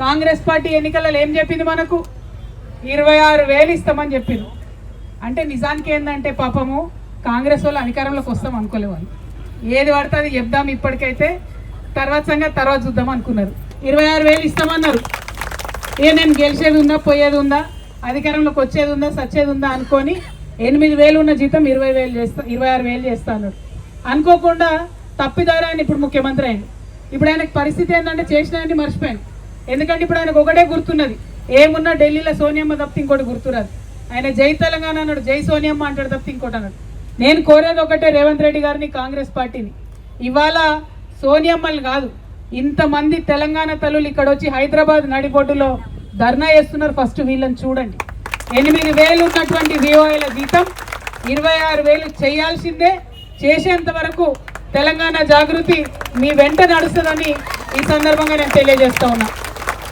Congress party ఎన్నికలలో ఏం చెప్పింది? మనకు 26,000 ఇస్తామని చెప్పింది. అంటే నిజానికి ఏంటంటే పాపము కాంగ్రెస్ వాళ్ళు అధికారంలోకి వస్తాం అనుకోలే, వాళ్ళు ఏది పడితే అది చెప్దాం ఇప్పటికైతే, తర్వాత సంగతి తర్వాత చూద్దాం అనుకున్నారు. 26,000 ఇస్తామన్నారు. నేను గెలిచేది ఉందా, పోయేది ఉందా, అధికారంలోకి వచ్చేది ఉందా, సచ్చేది ఉందా అనుకొని 8,000 ఉన్న జీతం 20,000 చేస్తా, 26,000 చేస్తా అన్నాడు. అనుకోకుండా తప్పిదారాన్ని ఇప్పుడు ముఖ్యమంత్రి అయింది. ఇప్పుడు ఆయనకు పరిస్థితి ఏంటంటే చేసినాయని మర్చిపోయాను. ఎందుకంటే ఇప్పుడు ఆయనకు ఒకటే గుర్తున్నది, ఏమున్నా ఢిల్లీలో సోనియమ్మ తప్పితే ఇంకోటి గుర్తురాదు. ఆయన జై తెలంగాణ అన్నాడు, జై సోనియమ్మ అంటాడు తప్పితే ఇంకోటి అన్నాడు. నేను కోరేది ఒకటే రేవంత్ రెడ్డి గారిని, కాంగ్రెస్ పార్టీని, ఇవాళ సోనియమ్మలు కాదు, ఇంతమంది తెలంగాణ తల్లులు ఇక్కడ వచ్చి హైదరాబాద్ నడిబొడ్డులో ధర్నా చేస్తున్నారు. ఫస్ట్ వీళ్ళని చూడండి. 8,000 ఉన్నటువంటి విఓఐల జీతం 26,000 చేయాల్సిందే. చేసేంత వరకు తెలంగాణ జాగృతి మీ వెంట నడుస్తుందని ఈ సందర్భంగా నేను తెలియజేస్తా ఉన్నా.